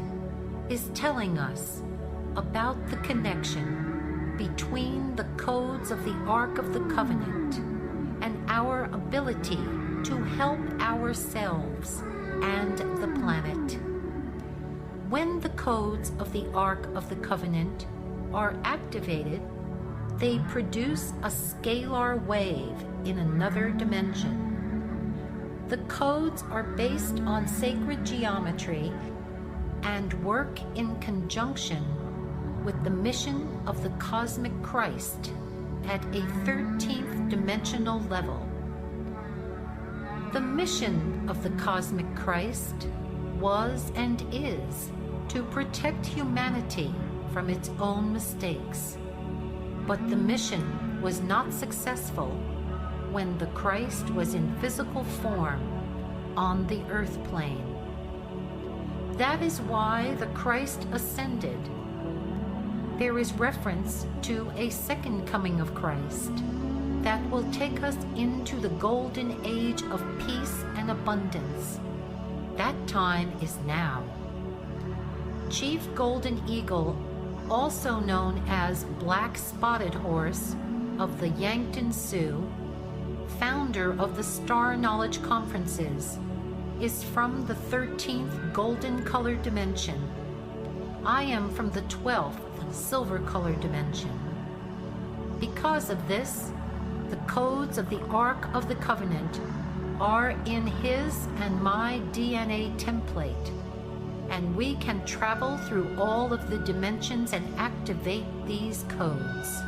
is telling us about the connection between the codes of the Ark of the Covenant and our ability to help ourselves and the planet. When the codes of the Ark of the Covenant are activated, they produce a scalar wave in another dimension. The codes are based on sacred geometry and work in conjunction with the mission of the cosmic Christ at a 13th dimensional level. The mission of the cosmic Christ was and is to protect humanity from its own mistakes. But the mission was not successful when the Christ was in physical form on the earth plane. That is why the Christ ascended. There is reference to a second coming of Christ that will take us into the golden age of peace and abundance. That time is now. Chief Golden Eagle, also known as Black Spotted Horse of the Yankton Sioux, founder of the Star Knowledge Conferences, is from the 13th golden color dimension. I am from the 12th silver color dimension. Because of this, the codes of the Ark of the Covenant are in his and my DNA template, and we can travel through all of the dimensions and activate these codes.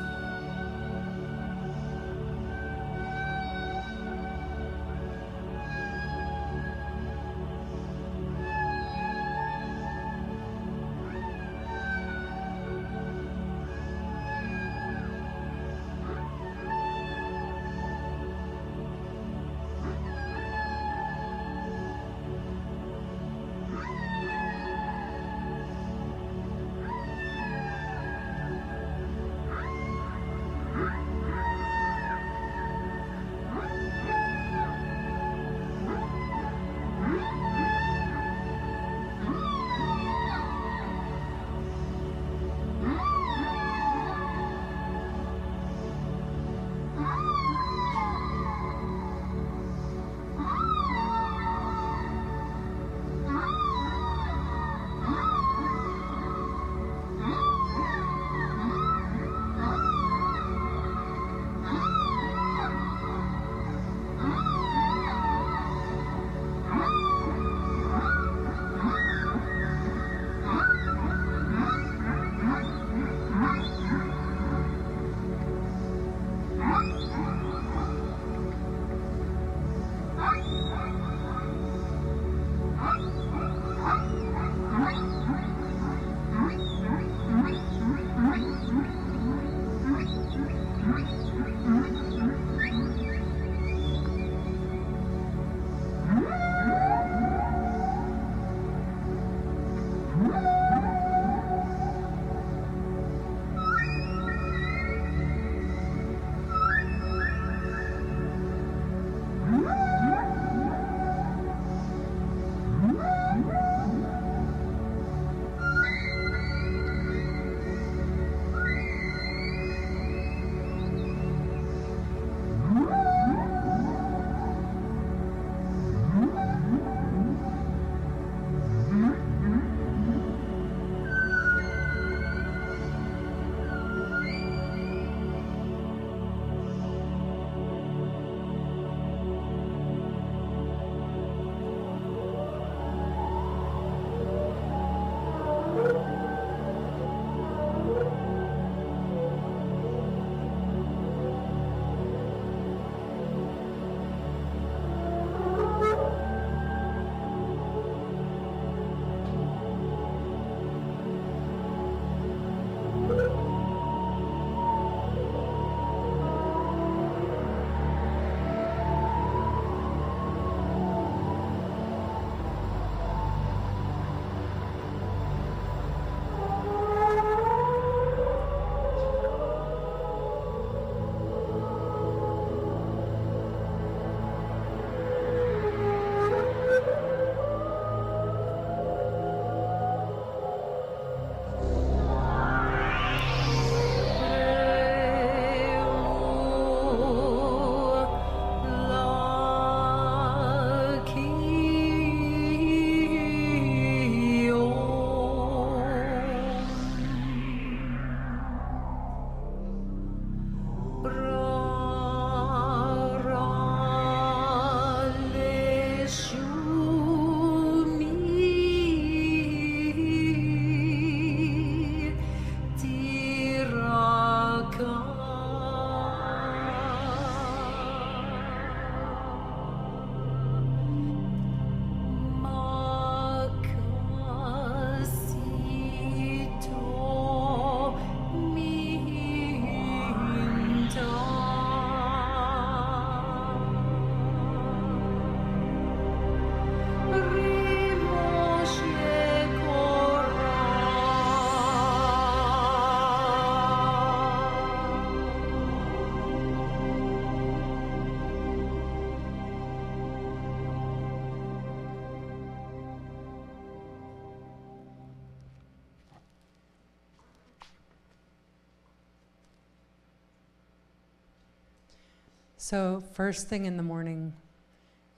So first thing in the morning,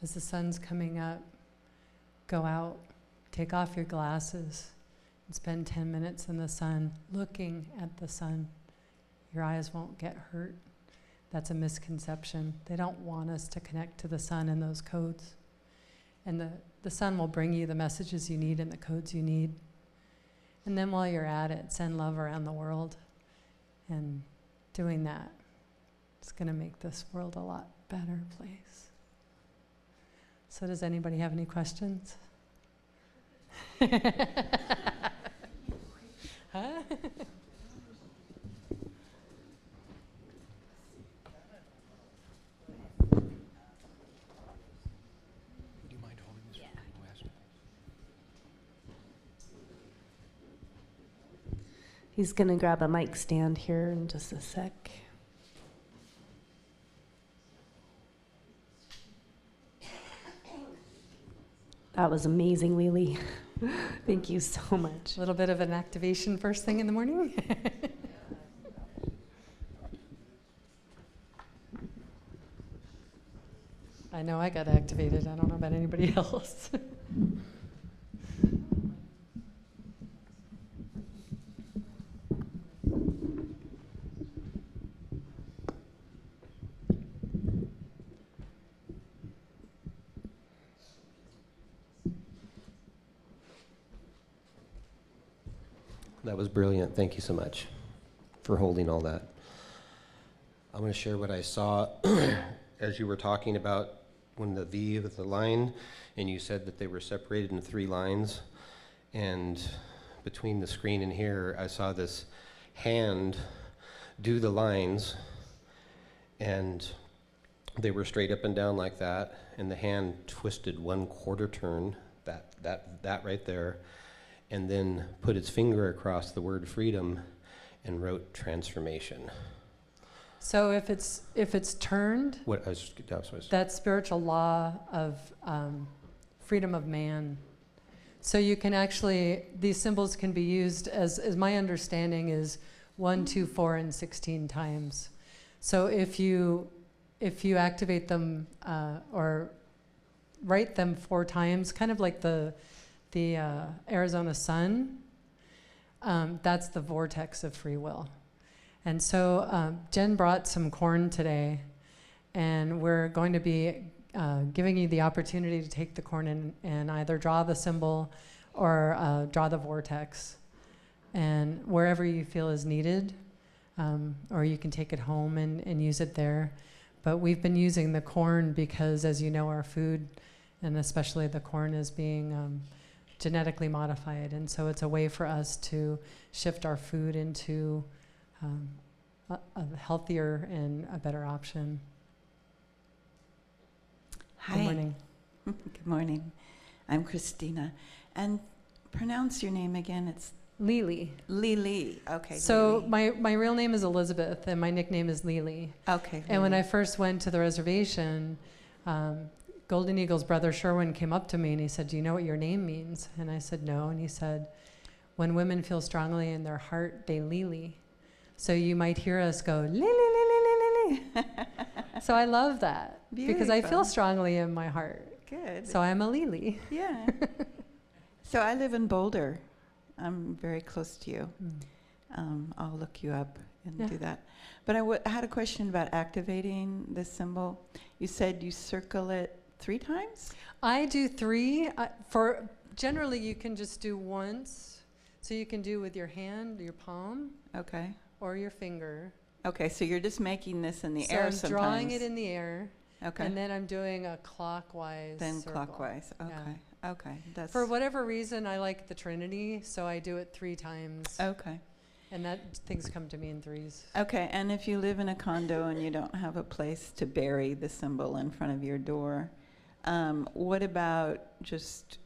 as the sun's coming up, go out, take off your glasses, and spend 10 minutes in the sun, looking at the sun. Your eyes won't get hurt. That's a misconception. They don't want us to connect to the sun and those codes. And the sun will bring you the messages you need and the codes you need. And then while you're at it, send love around the world. And doing that, it's going to make this world a lot better place. So does anybody have any questions? Huh? He's going to grab a mic stand here in just a sec. That was amazing, Lelie. Thank you so much. A little bit of an activation first thing in the morning. I know I got activated. I don't know about anybody else. That was brilliant. Thank you so much for holding all that. I'm going to share what I saw as you were talking about when the V with the line, and you said that they were separated into 3 lines. And between the screen and here, I saw this hand do the lines, and they were straight up and down like that, and the hand twisted 1/4 turn, that right there, and then put its finger across the word freedom and wrote transformation. So if it's turned, that's spiritual law of freedom of man. So you can actually, these symbols can be used as my understanding is 1, 2, 4, and 16 times. So if you activate them or write them 4 times, kind of like the Arizona sun, that's the vortex of free will. And so Jen brought some corn today, and we're going to be giving you the opportunity to take the corn and either draw the symbol or draw the vortex, and wherever you feel is needed, or you can take it home and use it there. But we've been using the corn because, as you know, our food, and especially the corn, is being genetically modified, and so it's a way for us to shift our food into a healthier and a better option. Hi. Good morning. Good morning. I'm Christina. And pronounce your name again. It's Lelie. Lelie. Okay. So Lelie. my real name is Elizabeth, and my nickname is Lelie. Okay. And when Lelie. I first went to the reservation, Golden Eagle's brother Sherwin came up to me and he said, "Do you know what your name means?" And I said, "No." And he said, "When women feel strongly in their heart, they Lelie." So you might hear us go, "Lelie, Lelie, Lelie." So I love that because I feel Beautiful. strongly in my heart. Good. So I'm a Lelie. Yeah. So I live in Boulder. I'm very close to you. I'll look you up and do that. But I had a question about activating this symbol. You said you circle it 3 times? I do 3. For generally, you can just do once. So you can do with your hand, your palm, Okay. or your finger. Okay, so you're just making this in the So air I'm sometimes. drawing it in the air, Okay. and then I'm doing a clockwise Then circle. clockwise. Okay. Yeah. Okay. That's For whatever reason, I like the Trinity, so I do it 3 times. Okay. And things come to me in 3s. Okay, and if you live in a condo and you don't have a place to bury the symbol in front of your door, what about just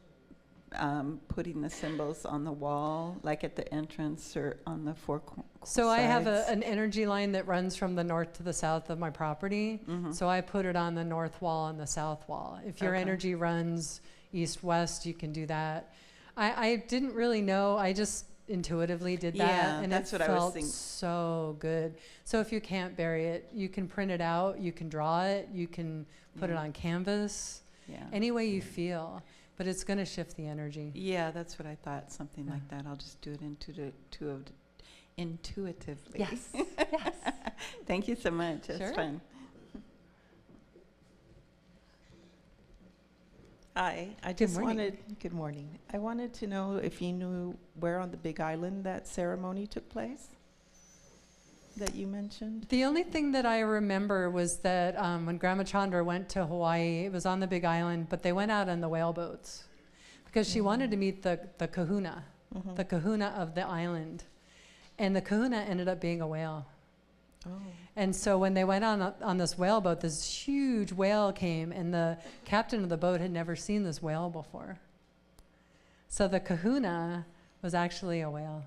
putting the symbols on the wall, like at the entrance or on the 4 So I have sides? an energy line that runs from the north to the south of my property. So I put it on the north wall and the south wall. If your Okay. energy runs east-west, you can do that. I didn't really know. I just intuitively did that, Yeah, and that's it what I was felt thinking. so good. So if you can't bury it, you can print it out, you can draw it, you can put it Yeah. on canvas, Yeah. any way you feel, but it's going to shift the energy. Yeah, that's what I thought, something Yeah. like that. I'll just do it intuitively. Yes. Yes. Thank you so much. That's Sure. fun. Hi, I Good just morning. good morning. I wanted to know if you knew where on the Big Island that ceremony took place that you mentioned. The only thing that I remember was that when Grandma Chandra went to Hawaii, it was on the Big Island, but they went out on the whale boats because she wanted to meet the kahuna, Mhm. the kahuna of the island. And the kahuna ended up being a whale. Oh. And so when they went on this whale boat, this huge whale came, and the captain of the boat had never seen this whale before. So the kahuna was actually a whale.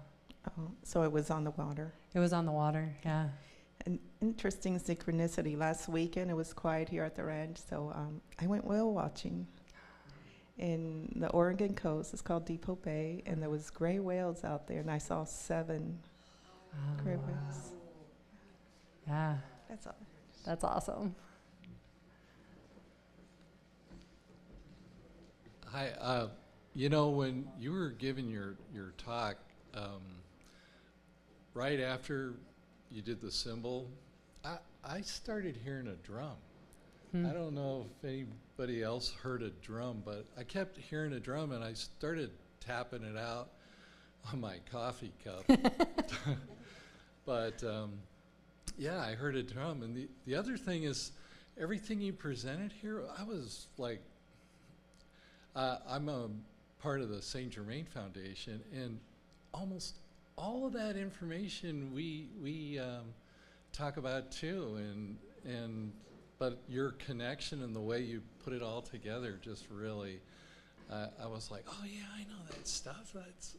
Oh, so it was on the water. It was on the water, yeah. An interesting synchronicity. Last weekend, it was quiet here at the ranch, so I went whale watching in the Oregon coast. It's called Depot Bay, and there was gray whales out there, and I saw 7 gray whales. Yeah, That's all. that's awesome. Hi, you know, when you were giving your talk, right after you did the symbol, I started hearing a drum. I don't know if anybody else heard a drum, but I kept hearing a drum, and I started tapping it out on my coffee cup. But yeah, I heard a drum. And the other thing is, everything you presented here, I was like, I'm a part of the St. Germain Foundation, and almost all of that information we talk about too, but your connection and the way you put it all together just really, I was like, oh yeah, I know that stuff. That's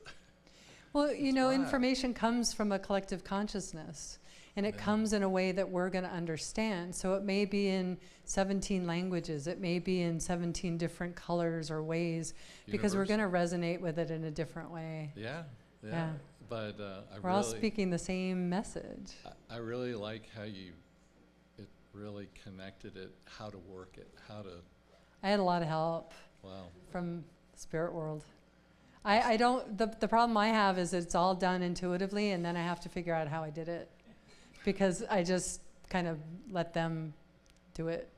Well, you know, Wow. information comes from a collective consciousness, and it Yeah. comes in a way that we're going to understand. So it may be in 17 languages, it may be in 17 different colors or ways, because we're going to resonate with it in a different way. Yeah. Yeah. But We're all speaking the same message. I really like how it really connected it, how to work it, how to, I had a lot of help wow. from the spirit world. I don't, the problem I have is it's all done intuitively, and then I have to figure out how I did it, because I just kind of let them do it.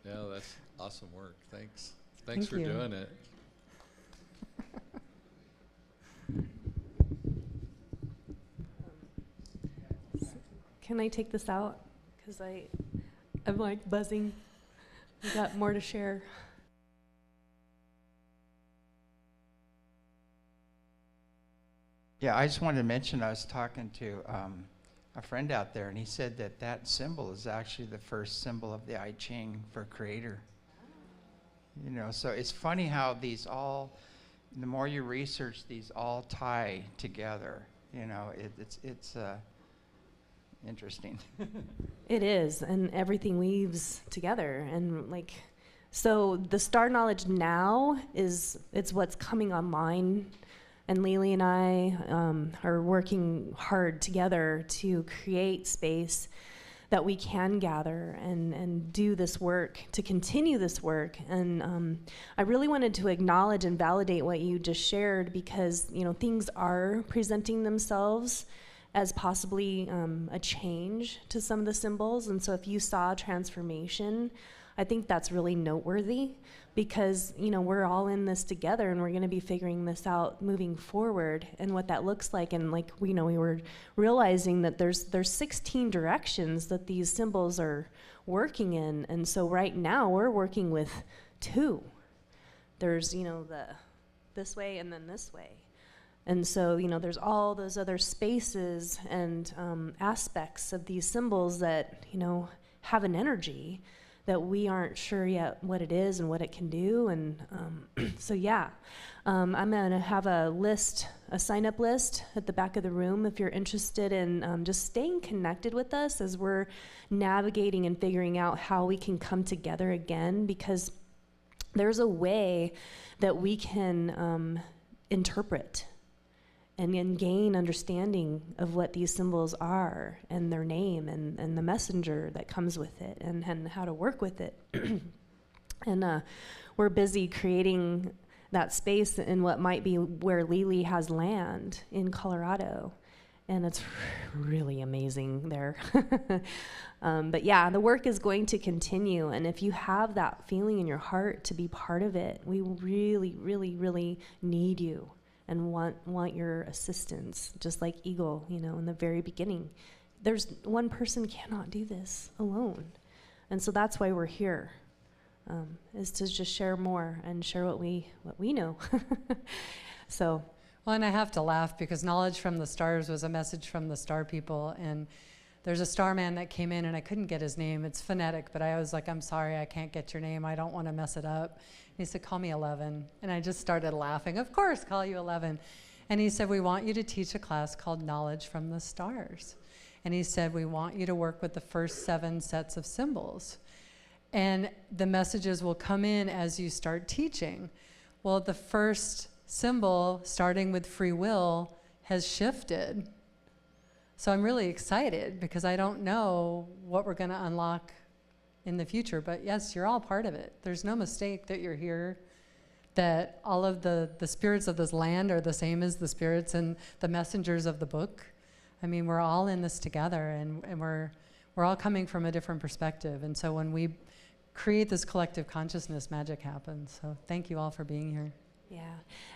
Yeah, that's awesome work. Thanks. Thank Thanks for you. doing it. Can I take this out? Because I'm like buzzing. We got more to share. Yeah, I just wanted to mention, I was talking to a friend out there, and he said that symbol is actually the first symbol of the I Ching for creator. You know, so it's funny how these all, the more you research, these all tie together. You know, it's interesting. It is, and everything weaves together. And like, so the star knowledge now it's what's coming online. And Lelie and I are working hard together to create space that we can gather and do this work, to continue this work. And I really wanted to acknowledge and validate what you just shared, because, you know, things are presenting themselves as possibly a change to some of the symbols. And so if you saw transformation, I think that's really noteworthy, because, you know, we're all in this together, and we're going to be figuring this out moving forward and what that looks like. And like, we were realizing that there's 16 directions that these symbols are working in. And so right now we're working with 2. There's, you know, this way and then this way. And so, you know, there's all those other spaces and aspects of these symbols that, you know, have an energy that we aren't sure yet what it is and what it can do. And so, yeah, I'm going to have a sign-up list at the back of the room if you're interested in just staying connected with us as we're navigating and figuring out how we can come together again, because there's a way that we can interpret and then gain understanding of what these symbols are and their name and the messenger that comes with it and how to work with it. And we're busy creating that space in what might be where Lelie has land in Colorado. And it's really amazing there. But yeah, the work is going to continue. And if you have that feeling in your heart to be part of it, we really, really, really need you and want your assistance, just like Eagle, in the very beginning. There's one person cannot do this alone. And so that's why we're here, is to just share more and share what we know. So. Well, and I have to laugh because Knowledge from the Stars was a message from the star people, and there's a star man that came in and I couldn't get his name. It's phonetic, but I was like, I'm sorry, I can't get your name. I don't want to mess it up. And he said, call me 11. And I just started laughing. Of course, call you 11. And he said, we want you to teach a class called Knowledge from the Stars. And he said, we want you to work with the first 7 sets of symbols. And the messages will come in as you start teaching. Well, the first symbol, starting with free will, has shifted. So I'm really excited because I don't know what we're going to unlock in the future. But yes, you're all part of it. There's no mistake that you're here, that all of the spirits of this land are the same as the spirits and the messengers of the book. I mean, we're all in this together, and we're all coming from a different perspective. And so when we create this collective consciousness, magic happens. So thank you all for being here. Yeah,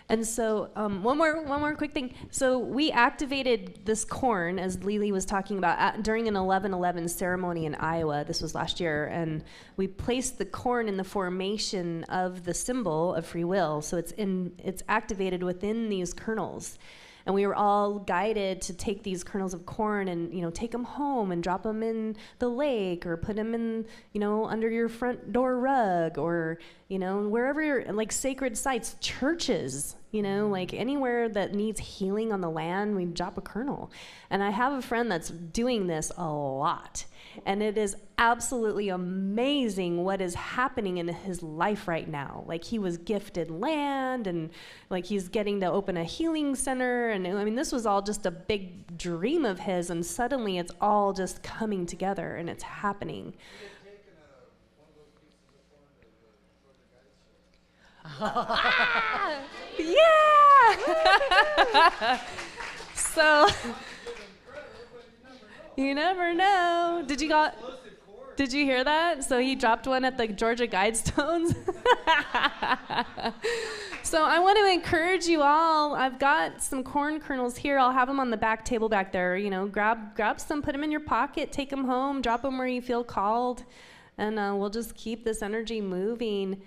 and so one more quick thing. So we activated this corn, as Lelie was talking about, during an 11/11 ceremony in Iowa. This was last year, and we placed the corn in the formation of the symbol of free will. So it's activated within these kernels. And we were all guided to take these kernels of corn and, take them home and drop them in the lake or put them in, under your front door rug or, wherever you're, like sacred sites, churches, like anywhere that needs healing on the land, we drop a kernel. And I have a friend that's doing this a lot. And it is absolutely amazing what is happening in his life right now. Like, he was gifted land, and like he's getting to open a healing center. And I mean, this was all just a big dream of his, and suddenly it's all just coming together and it's happening. Yeah! So you never know. Did you hear that? So he dropped one at the Georgia Guidestones. So I want to encourage you all. I've got some corn kernels here. I'll have them on the back table back there. Grab some, put them in your pocket, take them home, drop them where you feel called, and we'll just keep this energy moving.